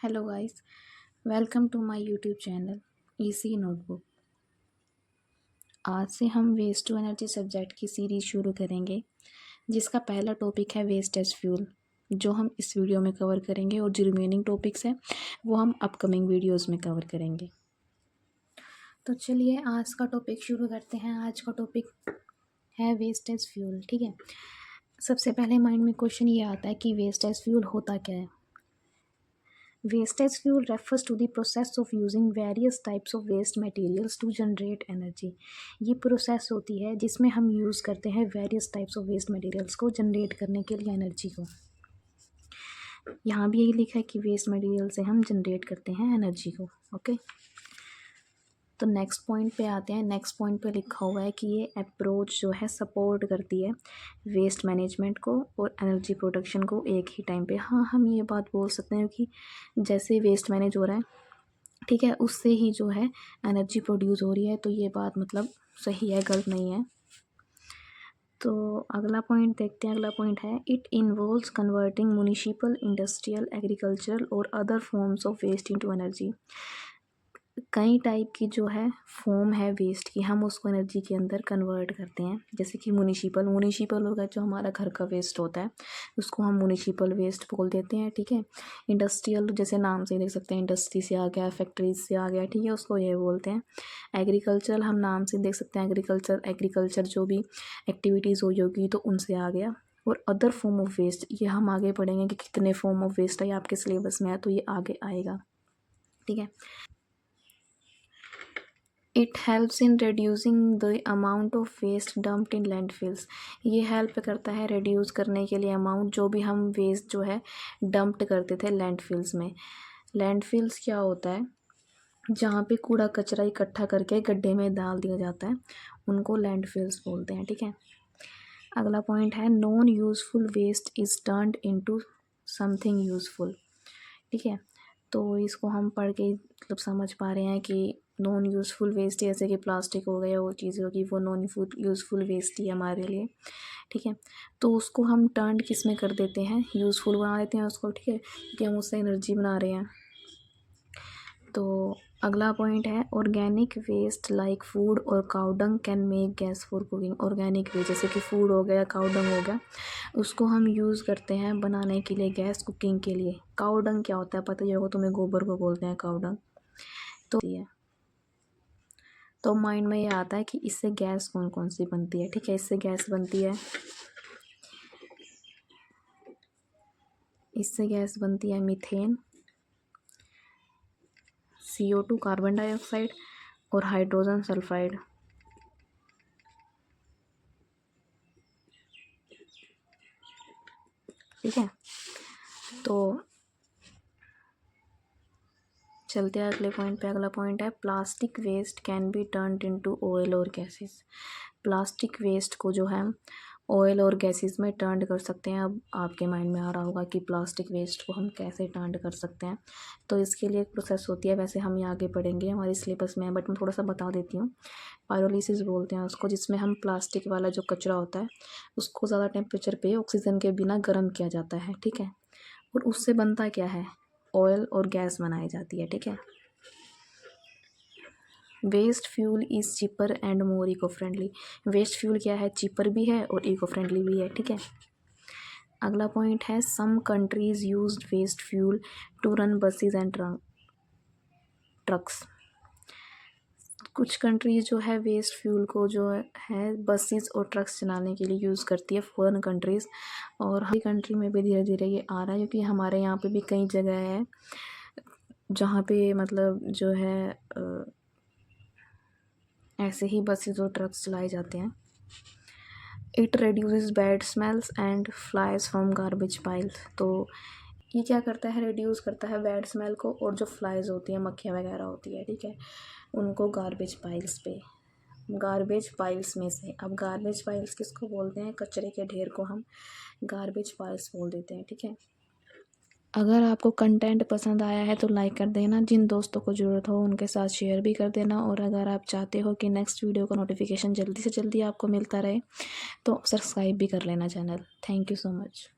Hello guys, welcome to my YouTube channel easy notebook. आज से हम वेस्ट टू एनर्जी सब्जेक्ट की series शुरू करेंगे, जिसका पहला टॉपिक है वेस्ट एज फ्यूल, जो हम इस वीडियो में कवर करेंगे, और जो रिमेनिंग टॉपिक्स हैं वो हम अपकमिंग वीडियोस में कवर करेंगे। तो चलिए आज का टॉपिक शुरू करते हैं। आज का टॉपिक है वेस्ट एज फ्यूल। ठीक है, सबसे पहले माइंड में क्वेश्चन ये आता है कि वेस्ट एज फ्यूल होता क्या है। Waste as fuel refers to the process of using various types of waste materials to generate energy। ये प्रोसेस होती है जिसमें हम यूज़ करते हैं various types of waste materials को जनरेट करने के लिए एनर्जी को। यहाँ भी यही लिखा है कि वेस्ट मटेरियल से हम जनरेट करते हैं एनर्जी को। ओके, तो नेक्स्ट पॉइंट पे आते हैं। नेक्स्ट पॉइंट पे लिखा हुआ है कि ये अप्रोच जो है सपोर्ट करती है वेस्ट मैनेजमेंट को और एनर्जी प्रोडक्शन को एक ही टाइम पे। हाँ, हम ये बात बोल सकते हैं कि जैसे वेस्ट मैनेज हो रहा है, ठीक है, उससे ही जो है एनर्जी प्रोड्यूस हो रही है। तो ये बात मतलब सही है, गलत नहीं है। तो अगला पॉइंट देखते हैं। अगला पॉइंट है it involves converting municipal, industrial, agricultural और other forms of waste into energy. कई टाइप की जो है फॉर्म है वेस्ट की, हम उसको एनर्जी के अंदर कन्वर्ट करते हैं। जैसे कि म्युनिसिपल होगा जो हमारा घर का वेस्ट होता है, उसको हम म्युनिसिपल वेस्ट बोल देते हैं। ठीक है, इंडस्ट्रियल जैसे नाम से देख सकते हैं, इंडस्ट्री से आ गया, फैक्ट्रीज से आ गया, ठीक है, उसको ये बोलते हैं। एग्रीकल्चर हम नाम से देख सकते हैं, एग्रीकल्चर जो भी एक्टिविटीज़ हुई होगी तो उनसे आ गया। और अदर फॉर्म ऑफ वेस्ट, ये हम आगे पढ़ेंगे कि कितने फॉर्म ऑफ वेस्ट है, आपके सिलेबस में है तो ये आगे आएगा। ठीक है, it helps in reducing the amount of waste dumped in landfills. ये हेल्प करता है रिड्यूस करने के लिए अमाउंट जो भी हम वेस्ट जो है डंप्ड करते थे लैंडफिल्स में। लैंडफिल्स क्या होता है, जहाँ पे कूड़ा कचरा इकट्ठा करके गड्ढे में डाल दिया जाता है, उनको लैंडफिल्स बोलते हैं। ठीक है, अगला पॉइंट है non useful waste is turned into something useful. ठीक है, तो इसको हम पढ़ के मतलब समझ पा रहे हैं कि नॉन यूज़फुल वेस्ट जैसे कि प्लास्टिक हो गया, वो चीज़ें होगी, वो नॉन यूज़फुल वेस्ट ही हमारे लिए। ठीक है, तो उसको हम टर्न किस में कर देते हैं, यूज़फुल बना देते हैं उसको। ठीक है, क्योंकि हम उससे एनर्जी बना रहे हैं। तो अगला पॉइंट है ऑर्गेनिक वेस्ट लाइक फूड और cow dung can make gas for cooking. Organic waste जैसे कि फूड हो गया, काउडंग हो गया, उसको हम यूज़ करते हैं बनाने के लिए गैस, कुकिंग के लिए। काउडंग क्या होता है पता ही होगा तुम्हें, गोबर को बोलते हैं काउडंग। तो माइंड में ये आता है कि इससे गैस कौन कौन सी बनती है। ठीक है, इससे गैस बनती है, इससे गैस बनती है मीथेन, CO2 कार्बन डाइऑक्साइड और हाइड्रोजन सल्फाइड। ठीक है, तो चलते हैं अगले पॉइंट पे। अगला पॉइंट है plastic waste can be turned into oil और गैसेस। प्लास्टिक वेस्ट को जो है ऑयल और गैसेस में टर्न कर सकते हैं। अब आपके माइंड में आ रहा होगा कि प्लास्टिक वेस्ट को हम कैसे टर्न कर सकते हैं, तो इसके लिए एक प्रोसेस होती है। वैसे हम ये आगे पढ़ेंगे, हमारे सिलेबस में है, बट मैं थोड़ा सा बता देती हूँ। पायरोलिसिस बोलते हैं उसको, जिसमें हम प्लास्टिक वाला जो कचरा होता है उसको ज़्यादा टेम्परेचर पे ऑक्सीजन के बिना गर्म किया जाता है। ठीक है, और उससे बनता क्या है, ऑयल और गैस बनाई जाती है। ठीक है, waste fuel is cheaper and more eco friendly. Waste fuel क्या है, चीपर भी है और इको फ्रेंडली भी है। ठीक है, अगला पॉइंट है some countries used waste fuel to run buses and trucks. कुछ कंट्रीज जो है वेस्ट फ्यूल को जो है बसेस और ट्रक्स चलाने के लिए यूज़ करती है, फॉरेन कंट्रीज़। और हमारी कंट्री में भी धीरे धीरे ये आ रहा है, क्योंकि हमारे यहाँ पे भी कई जगह है जहाँ पे मतलब जो है ऐसे ही बसेस और ट्रक्स चलाए जाते हैं। It reduces bad smells and flies from garbage piles. तो ये क्या करता है, रिड्यूस करता है बैड स्मेल को, और जो फ्लाइज होती हैं, मक्खियाँ वगैरह होती है, ठीक है, उनको गार्बेज पाइल्स में से। अब गार्बेज पाइल्स किसको बोलते हैं, कचरे के ढेर को हम गार्बेज पाइल्स बोल देते हैं। ठीक है, अगर आपको कंटेंट पसंद आया है तो लाइक कर देना, जिन दोस्तों को ज़रूरत हो उनके साथ शेयर भी कर देना, और अगर आप चाहते हो कि नेक्स्ट वीडियो का नोटिफिकेशन जल्दी से जल्दी आपको मिलता रहे तो सब्सक्राइब भी कर लेना channel. Thank you so much.